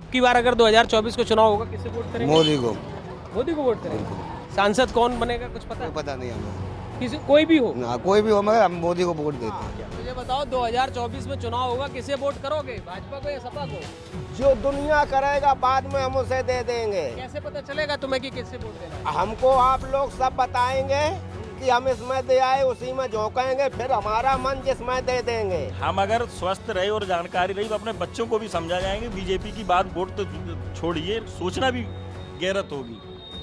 अब की बार अगर 2024 को चुनाव होगा किसे वोट करेंगे? मोदी को। मोदी को वोट करेंगे। सांसद कौन बनेगा कुछ पता है? पता नहीं हमें, किसी कोई भी हो ना कोई भी हो, मगर हम मोदी को वोट देते हैं। मुझे बताओ 2024 में चुनाव होगा किसे वोट करोगे, भाजपा को या सपा को? जो दुनिया करेगा बाद में हम उसे दे देंगे। कैसे पता चलेगा तुम्हें कि किससे वोट देना है? हमको आप लोग सब बताएंगे कि हम इसमें दे आए उसी में झोंकेंगे, फिर हमारा मन जिसमें दे देंगे। हम अगर स्वस्थ रहे और जानकारी रही तो अपने बच्चों को भी समझा जाएंगे। बीजेपी की बात वोट तो छोड़िए, सोचना भी गैरत होगी,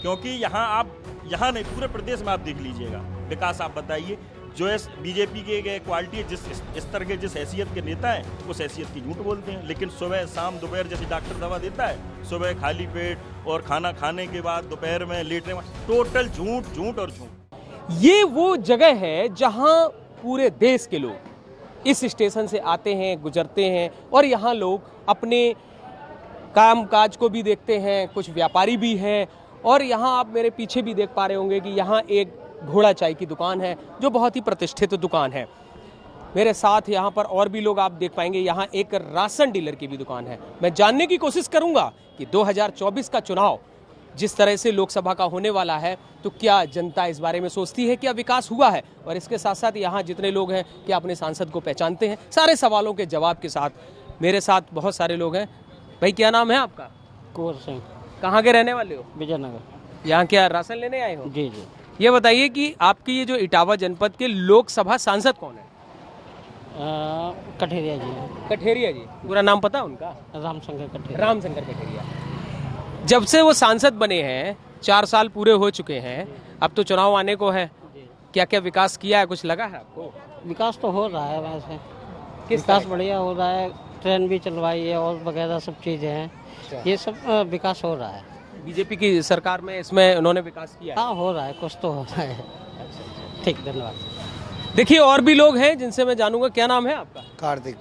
क्योंकि यहाँ नहीं पूरे प्रदेश में आप देख लीजिएगा विकास। आप बताइए, जो है बीजेपी के क्वालिटी है, जिस स्तर के जिस हैसियत के नेता हैं उस हैसियत की झूठ बोलते हैं, लेकिन सुबह शाम दोपहर जैसे डॉक्टर दवा देता है, सुबह खाली पेट और खाना खाने के बाद दोपहर में लेटने, टोटल झूठ झूठ और झूठ। ये वो जगह है जहां पूरे देश के लोग इस स्टेशन से आते हैं, गुजरते हैं और यहाँ लोग अपने काम काज को भी देखते हैं, कुछ व्यापारी भी हैं। और यहाँ आप मेरे पीछे भी देख पा रहे होंगे कि यहाँ एक घोड़ा चाय की दुकान है जो बहुत ही प्रतिष्ठित दुकान है। मेरे साथ यहाँ पर और भी लोग आप देख पाएंगे। यहाँ एक राशन डीलर की भी दुकान है। मैं जानने की कोशिश करूँगा कि 2024 का चुनाव जिस तरह से लोकसभा का होने वाला है तो क्या जनता इस बारे में सोचती है, क्या विकास हुआ है, और इसके साथ साथ यहाँ जितने लोग हैं क्या अपने सांसद को पहचानते हैं। सारे सवालों के जवाब के साथ मेरे साथ बहुत सारे लोग हैं। भाई क्या नाम है आपका? कुंवर सिंह, कहाँ के रहने वाले हो? विजयनगर। यहाँ क्या राशन लेने आए हो? जी जी। ये बताइए कि आपकी ये जो इटावा जनपद के लोकसभा सांसद कौन है? कठेरिया जी। कठेरिया जी। पूरा नाम पता है उनका? रामशंकर कठेरिया। रामशंकर कठेरिया। जब से वो सांसद बने हैं 4 साल पूरे हो चुके हैं, अब तो चुनाव आने को है, क्या क्या विकास किया है, कुछ लगा है आपको? विकास तो हो रहा है वैसे, किस विकास तरह? बढ़िया हो रहा है, ट्रेन भी चलवाई है और वगैरह सब चीज़ें हैं, ये सब विकास हो रहा है। बीजेपी की सरकार में इसमें उन्होंने विकास किया है। हाँ हो रहा है, कुछ तो हो रहा है। ठीक, धन्यवाद। देखिए और भी लोग हैं जिनसे मैं जानूंगा। क्या नाम है आपका? कार्तिक,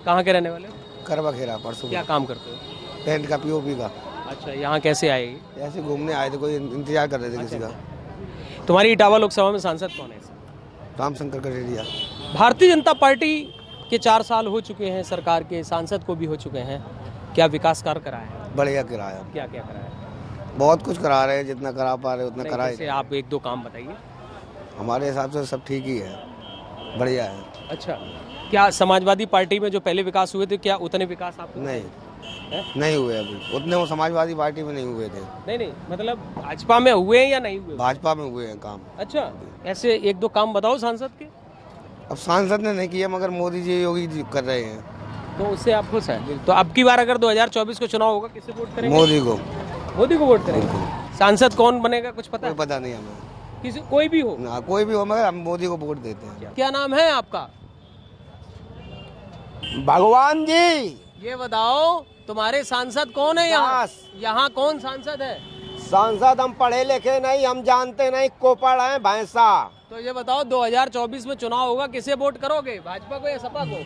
कहाँ के रहने वाले हो? करवा खेरा परसों। क्या काम करते हो? पेंट का, पीओपी का। अच्छा, यहाँ कैसे आए? ऐसे घूमने आए थे, कोई इंतजार कर रहे थे किसी का। तुम्हारी इटावा लोकसभा में सांसद कौन है? रामशंकर कठेरिया। भारतीय जनता पार्टी के 4 साल हो चुके हैं सरकार के, सांसद को भी हो चुके हैं, क्या विकास कार्य कराया है? बढ़िया किराया, क्या क्या कराया है? बहुत कुछ करा रहे हैं, जितना करा पा रहे उतना नहीं, करा जैसे आप 1-2 काम बताइए। हमारे हिसाब से सब ठीक ही है, बढ़िया है। अच्छा, क्या समाजवादी पार्टी में जो पहले विकास हुए थे क्या उतने विकास आपको? नहीं हुए अभी उतने, वो समाजवादी पार्टी में नहीं हुए थे। नहीं, मतलब भाजपा में हुए हैं या नहीं हुए? भाजपा में हुए हैं काम। अच्छा, ऐसे 1-2 काम बताओ सांसद के। अब सांसद ने नहीं किया, मगर मोदी जी, योगी जी कर रहे हैं। तो उससे आप खुश हैं? तो अब की बार अगर 2024 को चुनाव होगा किसे वोट करेंगे? मोदी को। मोदी को वोट करेंगे। सांसद कौन बनेगा कुछ पता कोई है? पता नहीं हमें, किसी कोई भी हो? ना कोई भी हो, मगर हम मोदी को वोट देते हैं। क्या नाम है आपका? भगवान जी, ये बताओ तुम्हारे सांसद कौन है यहाँ? यहाँ कौन सांसद है? सांसद हम पढ़े लिखे नहीं, हम जानते नहीं, कोपड़ हैं भैंसा। तो ये बताओ 2024 में चुनाव होगा किसे वोट करोगे, भाजपा को या सपा को?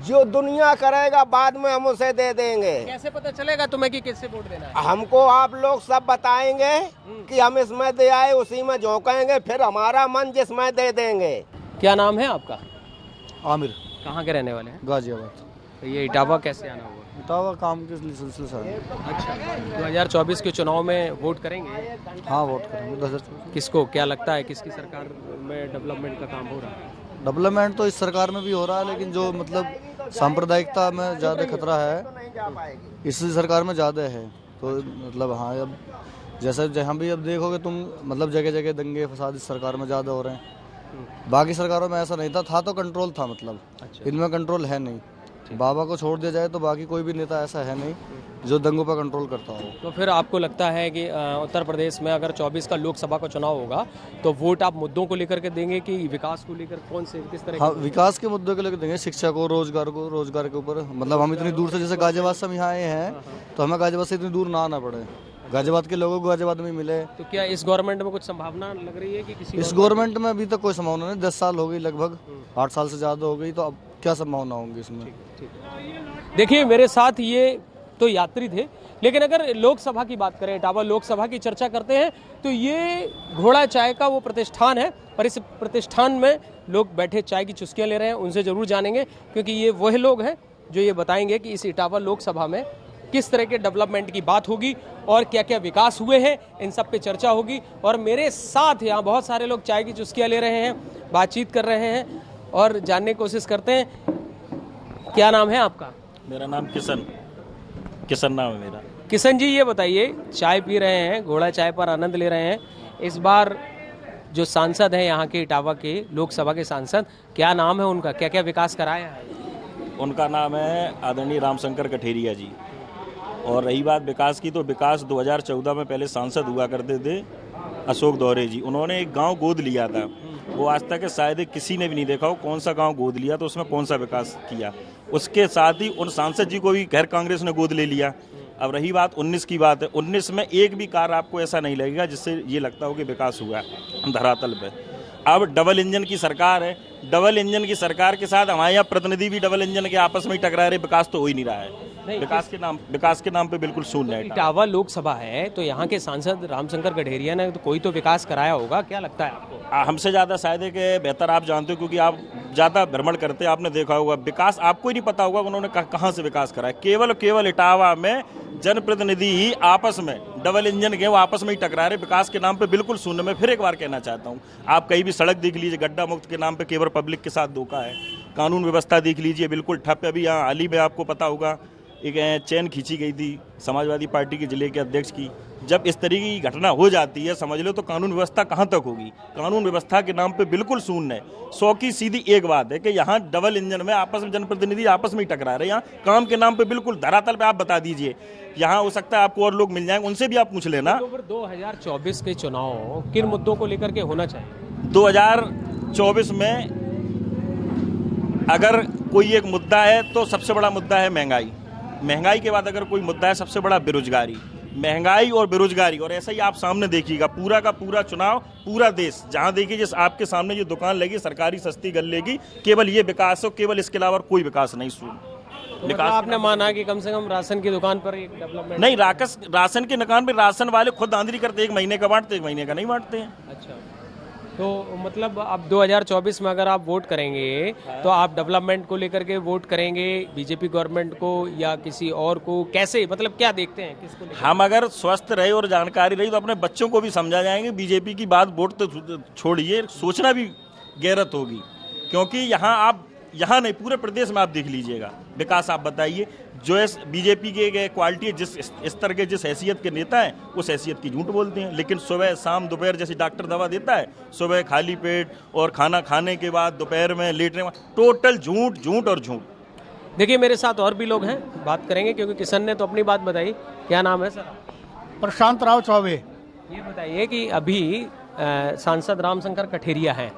जो दुनिया करेगा बाद में हम उसे दे देंगे। कैसे पता चलेगा तुम्हें कि किससे वोट देना है? हमको आप लोग सब बताएंगे कि हम इसमें दे आए उसी में झोंकेंगे, फिर हमारा मन जिसमें दे देंगे। क्या नाम है आपका? आमिर, कहाँ के रहने वाले हैं? गाजियाबाद। तो ये इटावा कैसे आना हुआ? इटावा काम के सिलसिले से आए। अच्छा, 2024 के चुनाव में वोट करेंगे? हाँ वोट करेंगे 2024। किसको, क्या लगता है किसकी सरकार में डेवलपमेंट का काम हो रहा है? डेवलपमेंट तो इस सरकार में भी हो रहा है, लेकिन जो मतलब सांप्रदायिकता में ज़्यादा खतरा है इस सरकार में ज़्यादा है। तो मतलब हाँ, अब जैसे जहाँ भी अब देखोगे तुम, मतलब जगह जगह दंगे फसाद इस सरकार में ज़्यादा हो रहे हैं। बाकी सरकारों में ऐसा नहीं था तो कंट्रोल था, मतलब इनमें कंट्रोल है नहीं। बाबा को छोड़ दिया जाए तो बाकी कोई भी नेता ऐसा है नहीं जो दंगों पर कंट्रोल करता हो। तो फिर आपको लगता है कि उत्तर प्रदेश में अगर 24 का लोकसभा का चुनाव होगा तो वोट आप मुद्दों को लेकर के देंगे कि विकास को लेकर, कौन से किस तरह? हाँ, विकास के मुद्दों के लेकर देंगे, शिक्षा को, रोजगार के ऊपर। मतलब हम इतनी दूर से, जैसे गाजियाबाद से हम यहाँ आए हैं, तो हमें गाजियाबाद से इतनी दूर ना आना पड़े, गाजियाबाद के लोगों को गाजियाबाद में मिले। तो क्या इस गवर्नमेंट में कुछ संभावना लग रही है कि किसी इस गवर्नमेंट में अभी तक कोई संभावना नहीं। 10 साल हो गई लगभग, 8 साल से ज़्यादा हो गई, तो अब क्या संभावना होंगी इसमें? देखिए मेरे साथ ये तो यात्री थे, लेकिन अगर लोकसभा की बात करें, इटावा लोकसभा की चर्चा करते हैं तो ये घोड़ा चाय का वो प्रतिष्ठान है, और इस प्रतिष्ठान में लोग बैठे चाय की चुस्कियां ले रहे हैं। उनसे जरूर जानेंगे, क्योंकि ये वह लोग हैं जो ये बताएंगे कि इस इटावा लोकसभा में किस तरह के डेवलपमेंट की बात होगी और क्या क्या विकास हुए हैं, इन सब पे चर्चा होगी। और मेरे साथ यहाँ बहुत सारे लोग चाय की चुस्कियाँ ले रहे हैं, बातचीत कर रहे हैं और जानने की कोशिश करते हैं। क्या नाम है आपका? मेरा नाम किशन नाम है मेरा। किशन जी, ये बताइए, चाय पी रहे हैं, घोड़ा चाय पर आनंद ले रहे हैं। इस बार जो सांसद हैं यहाँ के इटावा के लोकसभा के सांसद, क्या नाम है उनका, क्या क्या विकास कराया है? उनका नाम है आदरणीय रामशंकर कठेरिया जी। और रही बात विकास की, तो विकास 2014 में पहले सांसद हुआ करते थे अशोक दौरे जी। उन्होंने एक गांव गोद लिया था, वो आज तक शायद किसी ने भी नहीं देखा हो कौन सा गांव गोद लिया तो उसमें कौन सा विकास किया। उसके साथ ही उन सांसद जी को भी खैर कांग्रेस ने गोद ले लिया। अब रही बात 19 की बात है, 19 में एक भी कार्य आपको ऐसा नहीं लगेगा जिससे ये लगता हो कि विकास हुआ है धरातल पे। अब डबल इंजन की सरकार है, डबल इंजन की सरकार के साथ हमारे यहाँ प्रतिनिधि भी डबल इंजन के आपस में ही टकरा रहे, विकास तो हो ही नहीं रहा है। विकास के नाम पे बिल्कुल शून्य है। इटावा लोकसभा है तो यहाँ के सांसद रामशंकर कठेरिया ने तो कोई तो विकास कराया होगा, क्या लगता है आपको? हमसे ज़्यादा शायद है कि बेहतर आप जानते हो, क्योंकि आप ज़्यादा भ्रमण करते हैं, आपने देखा होगा विकास आपको ही नहीं पता होगा उन्होंने कहाँ से विकास कराया। केवल इटावा में जनप्रतिनिधि ही आपस में डबल इंजन के वो आपस में ही टकरा रहे, विकास के नाम पे बिल्कुल शून्य। मैं फिर एक बार कहना चाहता हूँ, आप कहीं भी सड़क देख लीजिए, गड्ढा मुक्त के नाम पे केवल पब्लिक के साथ धोखा है। कानून व्यवस्था देख लीजिए, बिल्कुल ठप है। अभी यहाँ हाल ही में आपको पता होगा एक चेन खींची गई थी समाजवादी पार्टी के जिले के अध्यक्ष की। जब इस तरीके की घटना हो जाती है, समझ लो तो कानून व्यवस्था कहाँ तक होगी। कानून व्यवस्था के नाम पे बिल्कुल शून्य है। 100 की सीधी एक बात है कि यहाँ डबल इंजन में आपस में जनप्रतिनिधि आपस में ही टकरा रहे हैं। यहाँ काम के नाम पे बिल्कुल धरातल पे आप बता दीजिए, यहाँ हो सकता है आपको और लोग मिल जाएंगे, उनसे भी आप पूछ लेना। 2024 के चुनाव किन मुद्दों को लेकर के होना चाहिए? 2024 में अगर कोई एक मुद्दा है तो सबसे बड़ा मुद्दा है महंगाई। महंगाई के बाद अगर कोई मुद्दा है सबसे बड़ा बेरोजगारी। महंगाई और बेरोजगारी, और ऐसा ही आप सामने देखिएगा पूरा का पूरा चुनाव, पूरा देश जहां देखिए जिस आपके सामने ये दुकान लगी सरकारी सस्ती गल्ले की, केवल ये विकास हो, केवल इसके अलावा कोई विकास नहीं। तो मतलब आपने माना कि कम से कम राशन की दुकान पर एक डेवलपमेंट नहीं, राशन की दुकान पर राशन वाले खुद धांधली करते, 1 महीने का बांटते, 1 महीने का नहीं बांटते हैं। अच्छा, तो मतलब अब 2024 में अगर आप वोट करेंगे तो आप डेवलपमेंट को लेकर के वोट करेंगे, बीजेपी गवर्नमेंट को या किसी और को, कैसे, मतलब क्या देखते हैं किसको? हम अगर स्वस्थ रहे और जानकारी रही तो अपने बच्चों को भी समझा जाएंगे। बीजेपी की बात वोट तो छोड़िए, सोचना भी गैरत होगी, क्योंकि यहाँ नहीं पूरे प्रदेश में आप देख लीजिएगा विकास। आप बताइए, जो बीजेपी के क्वालिटी है, जिस स्तर के जिस हैसियत के नेता हैं उस हैसियत की झूठ बोलते हैं। लेकिन सुबह शाम दोपहर जैसे डॉक्टर दवा देता है, सुबह खाली पेट और खाना खाने के बाद दोपहर में लेटने में, टोटल झूठ और झूठ। देखिए मेरे साथ और भी लोग हैं, बात करेंगे, क्योंकि किशन ने तो अपनी बात बताई। क्या नाम है सर? प्रशांत राव चौबे। ये बताइए कि अभी सांसद रामशंकर कठेरिया हैं,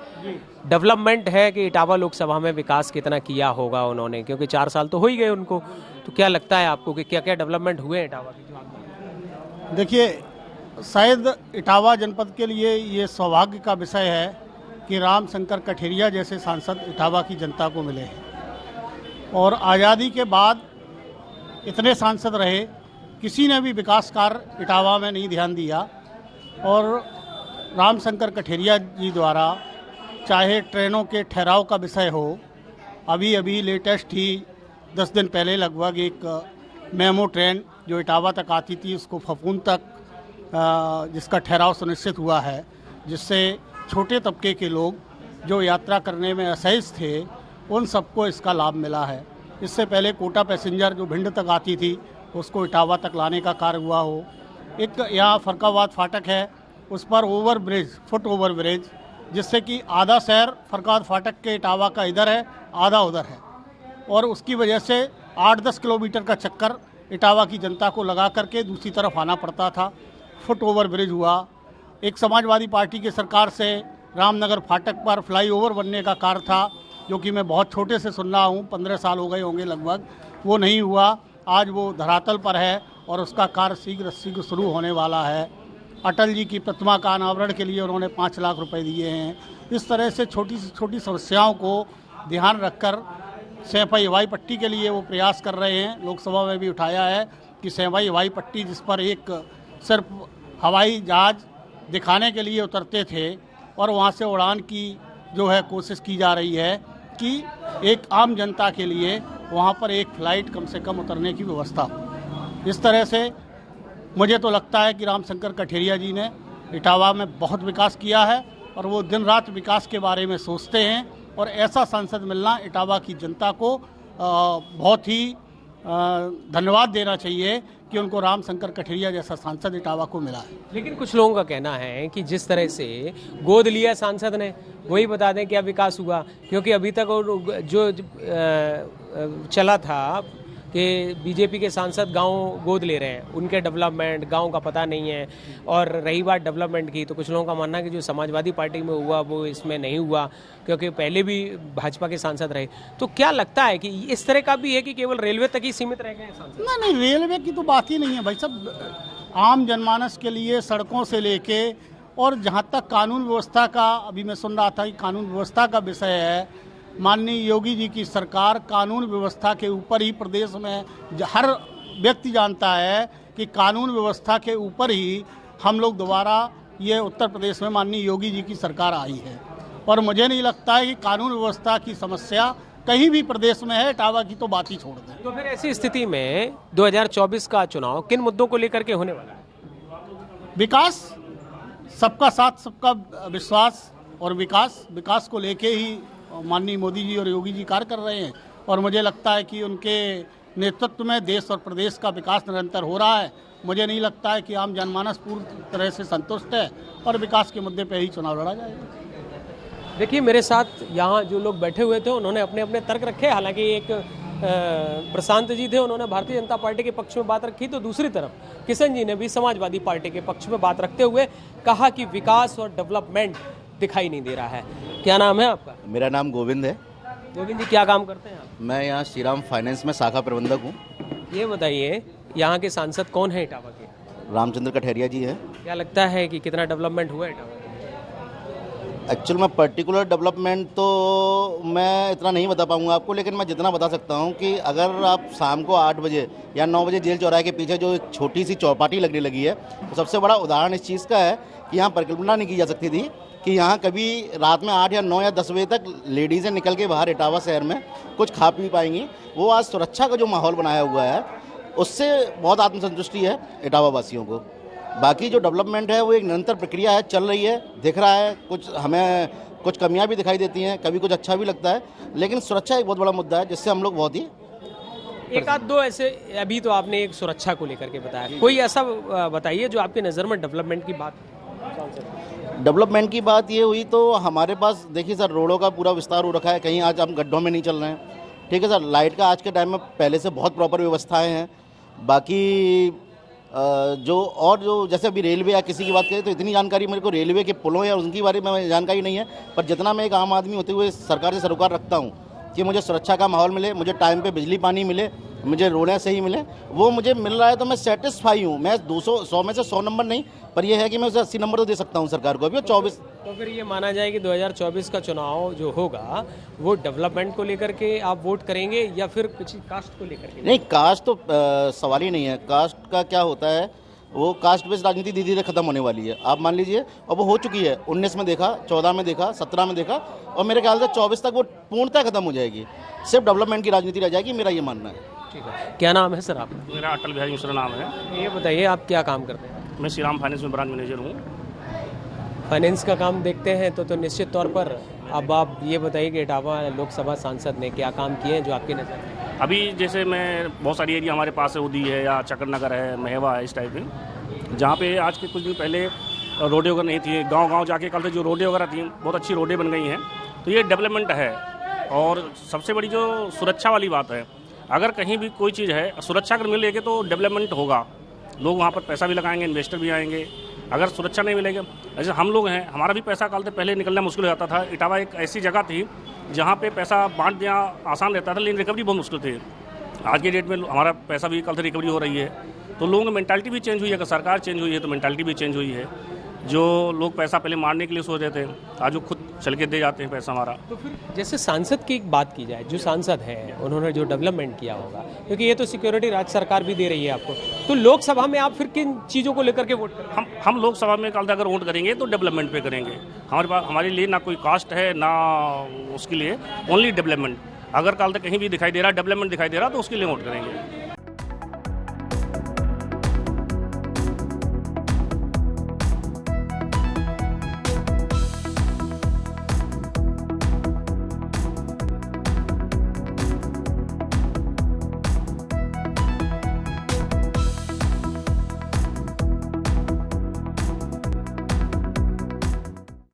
डेवलपमेंट है कि इटावा लोकसभा में विकास कितना किया होगा उन्होंने, क्योंकि 4 साल तो हो ही गए उनको, तो क्या लगता है आपको कि क्या क्या डेवलपमेंट हुए इटावा की? देखिए, शायद इटावा जनपद के लिए ये सौभाग्य का विषय है कि रामशंकर कठेरिया जैसे सांसद इटावा की जनता को मिले हैं। और आज़ादी के बाद इतने सांसद रहे, किसी ने भी विकास कार्य इटावा में नहीं ध्यान दिया। और रामशंकर कठेरिया जी द्वारा चाहे ट्रेनों के ठहराव का विषय हो, अभी लेटेस्ट ही 10 दिन पहले लगभग एक मेमो ट्रेन जो इटावा तक आती थी उसको फफूंद तक जिसका ठहराव सुनिश्चित हुआ है, जिससे छोटे तबके के लोग जो यात्रा करने में असहज थे उन सबको इसका लाभ मिला है। इससे पहले कोटा पैसेंजर जो भिंड तक आती थी उसको इटावा तक लाने का कार्य हुआ हो। एक यहाँ फरकाबाद फाटक है, उस पर फुट ओवर ब्रिज, जिससे कि आधा शहर फरकाबाद फाटक के इटावा का इधर है, आधा उधर है, और उसकी वजह से 8-10 किलोमीटर का चक्कर इटावा की जनता को लगा करके दूसरी तरफ आना पड़ता था। फुट ओवर ब्रिज हुआ। एक समाजवादी पार्टी की सरकार से रामनगर फाटक पर फ्लाईओवर बनने का कार्य था, जो कि मैं बहुत छोटे से सुन रहा हूँ, 15 साल हो गए होंगे लगभग, वो नहीं हुआ। आज वो धरातल पर है और उसका कार्य शीघ्र शुरू होने वाला है। अटल जी की प्रतिमा का अनावरण के लिए उन्होंने 5 लाख रुपए दिए हैं। इस तरह से छोटी से छोटी समस्याओं को ध्यान रखकर सैफई हवाई पट्टी के लिए वो प्रयास कर रहे हैं। लोकसभा में भी उठाया है कि सैफई हवाई पट्टी, जिस पर एक सिर्फ हवाई जहाज दिखाने के लिए उतरते थे और वहाँ से उड़ान की जो है कोशिश की जा रही है कि एक आम जनता के लिए वहाँ पर एक फ़्लाइट कम से कम उतरने की व्यवस्था हो। इस तरह से मुझे तो लगता है कि रामशंकर कठेरिया जी ने इटावा में बहुत विकास किया है और वो दिन रात विकास के बारे में सोचते हैं और ऐसा सांसद मिलना इटावा की जनता को बहुत ही धन्यवाद देना चाहिए कि उनको रामशंकर कठेरिया जैसा सांसद इटावा को मिला है। लेकिन कुछ लोगों का कहना है कि जिस तरह से गोद लिया सांसद ने वही बता दें क्या विकास हुआ, क्योंकि अभी तक जो चला था कि बीजेपी के सांसद गांव गोद ले रहे हैं, उनके डेवलपमेंट गांव का पता नहीं है। और रही बात डेवलपमेंट की, तो कुछ लोगों का मानना है कि जो समाजवादी पार्टी में हुआ वो इसमें नहीं हुआ, क्योंकि पहले भी भाजपा के सांसद रहे। तो क्या लगता है कि इस तरह का भी है कि केवल रेलवे तक ही सीमित रह गए हैं सांसद? नहीं, रेलवे की तो बात ही नहीं है भाई साहब। आम जनमानस के लिए सड़कों से लेके और जहाँ तक कानून व्यवस्था का, अभी मैं सुन रहा था कि कानून व्यवस्था का विषय है, माननीय योगी जी की सरकार कानून व्यवस्था के ऊपर ही, प्रदेश में हर व्यक्ति जानता है कि कानून व्यवस्था के ऊपर ही हम लोग दोबारा ये उत्तर प्रदेश में माननीय योगी जी की सरकार आई है। और मुझे नहीं लगता है कि कानून व्यवस्था की समस्या कहीं भी प्रदेश में है, इटावा की तो बात ही छोड़ दें। तो फिर ऐसी स्थिति में 2024 का चुनाव किन मुद्दों को लेकर के होने वाला है? विकास, सबका साथ सबका विश्वास और विकास को लेके ही माननीय मोदी जी और योगी जी कार्य कर रहे हैं। और मुझे लगता है कि उनके नेतृत्व में देश और प्रदेश का विकास निरंतर हो रहा है। मुझे नहीं लगता है कि आम जनमानस पूरी तरह से संतुष्ट है और विकास के मुद्दे पे ही चुनाव लड़ा जाएगा। देखिए, मेरे साथ यहाँ जो लोग बैठे हुए थे उन्होंने अपने अपने तर्क रखे। हालांकि एक प्रशांत जी थे, उन्होंने भारतीय जनता पार्टी के पक्ष में बात रखी, तो दूसरी तरफ किशन जी ने भी समाजवादी पार्टी के पक्ष में बात रखते हुए कहा कि विकास और डेवलपमेंट दिखाई नहीं दे रहा है। क्या नाम है आपका? मेरा नाम गोविंद है। गोविंद जी, क्या काम करते हैं आप? मैं यहाँ श्रीराम फाइनेंस में शाखा प्रबंधक हूँ। ये बताइए, यहाँ के सांसद कौन है इटावा के? रामचंद्र कठेरिया जी हैं। क्या लगता है कि कितना डेवलपमेंट हुआ है इटावा? एक्चुअल में पर्टिकुलर डेवलपमेंट तो मैं इतना नहीं बता पाऊँगा आपको, लेकिन मैं जितना बता सकता हूँ कि अगर आप शाम को 8 बजे या 9 बजे जेल चौराहे के पीछे जो एक छोटी सी चौपाटी लगने लगी है, तो सबसे बड़ा उदाहरण इस चीज़ का है कि यहाँ परिकल्पना नहीं की जा सकती थी कि यहाँ कभी रात में 8 या 9 या 10 बजे तक लेडीज़ें निकल के बाहर इटावा शहर में कुछ खा पी पाएंगी। वो आज सुरक्षा का जो माहौल बनाया हुआ है उससे बहुत आत्मसंतुष्टि है इटावा वासियों को। बाकी जो डेवलपमेंट है वो एक निरंतर प्रक्रिया है, चल रही है, दिख रहा है। हमें कुछ कमियां भी दिखाई देती हैं, कभी कुछ अच्छा भी लगता है, लेकिन सुरक्षा एक बहुत बड़ा मुद्दा है जिससे हम लोग बहुत ही एक आध दो ऐसे, अभी तो आपने एक सुरक्षा को लेकर के बताया, कोई ऐसा बताइए जो आपकी नज़र में डेवलपमेंट की बात। डेवलपमेंट की बात ये हुई तो हमारे पास देखिए सर, रोडों का पूरा विस्तार हो रखा है, कहीं आज हम गड्ढों में नहीं चल रहे हैं। ठीक है सर, लाइट का आज के टाइम में पहले से बहुत प्रॉपर व्यवस्थाएं हैं। बाकी जो जैसे अभी रेलवे या किसी की बात करें तो इतनी जानकारी मेरे को रेलवे के पुलों या उनकी बारे में जानकारी नहीं है, पर जितना मैं एक आम आदमी होते हुए सरकार से सरोकार रखता हूँ कि मुझे सुरक्षा का माहौल मिले, मुझे टाइम पे बिजली पानी मिले, मुझे रोडें सही मिले, वो मुझे मिल रहा है तो मैं सेटिस्फाई हूँ। मैं 100 में से 100 नंबर नहीं, पर यह है कि मैं उसे 80 नंबर तो दे सकता हूँ सरकार को अभी। 24 तो फिर ये माना जाए कि 2024 का चुनाव जो होगा वो डेवलपमेंट को लेकर के आप वोट करेंगे या फिर कुछ कास्ट को लेकर के? नहीं, कास्ट तो सवाल ही नहीं है। कास्ट का क्या होता है, वो कास्ट बेस्ड राजनीति धीरे धीरे खत्म होने वाली है, आप मान लीजिए। और वो हो चुकी है, 19 में देखा, 14 में देखा, 17 में देखा, और मेरे ख्याल से 24 तक वो पूर्णतः खत्म हो जाएगी। सिर्फ डेवलपमेंट की राजनीति रह जाएगी, मेरा ये मानना है। ठीक है, क्या नाम है सर आपका? मेरा अटल बिहारी मिश्रा नाम है। ये बताइए, आप क्या काम करते हैं? मैं श्रीराम फाइनेंस में ब्रांच मैनेजर हूँ। फाइनेंस का काम देखते हैं तो निश्चित तौर पर अब आप ये बताइए कि इटावा लोकसभा सांसद ने क्या काम किए हैं जो आपकी नज़र में? अभी जैसे मैं बहुत सारी एरिया हमारे पास है, उदी है या चक्कर नगर है, मेहवा है, इस टाइप में, जहाँ पे आज के कुछ दिन पहले रोडें वगैरह नहीं थी, गांव जाके कल से जो रोडें वगैरह थी बहुत अच्छी रोडें बन गई हैं। तो ये डेवलपमेंट है। और सबसे बड़ी जो सुरक्षा वाली बात है, अगर कहीं भी कोई चीज़ है, सुरक्षा अगर मिलेगी तो डेवलपमेंट होगा, लोग वहाँ पर पैसा भी लगाएंगे, इन्वेस्टर भी आएंगे। अगर सुरक्षा नहीं मिलेगी, जैसे हम लोग हैं, हमारा भी पैसा कालते पहले निकलना मुश्किल हो जाता था। इटावा एक ऐसी जगह थी जहाँ पे पैसा बांट देना आसान रहता था, लेकिन रिकवरी बहुत मुश्किल थी। आज के डेट में हमारा पैसा भी कल से रिकवरी हो रही है, तो लोगों की मेंटालिटी भी चेंज हुई है। अगर सरकार चेंज हुई है तो मेंटालिटी भी चेंज हुई है। जो लोग पैसा पहले मारने के लिए सोच रहे थे, आज वो खुद चल के दे जाते हैं पैसा हमारा। तो फिर जैसे सांसद की एक बात की जाए, जो सांसद हैं उन्होंने जो डेवलपमेंट किया होगा, क्योंकि ये तो सिक्योरिटी राज्य सरकार भी दे रही है आपको, तो लोकसभा में आप फिर किन चीज़ों को लेकर के वोट करेंगे? हम लोकसभा में कल अगर वोट करेंगे तो डेवलपमेंट पे करेंगे। हमारे पास, हमारे लिए ना कोई कास्ट है ना उसके लिए, ओनली डेवलपमेंट। अगर कल तक कहीं भी दिखाई दे रहा, डेवलपमेंट दिखाई दे रहा, तो उसके लिए वोट करेंगे।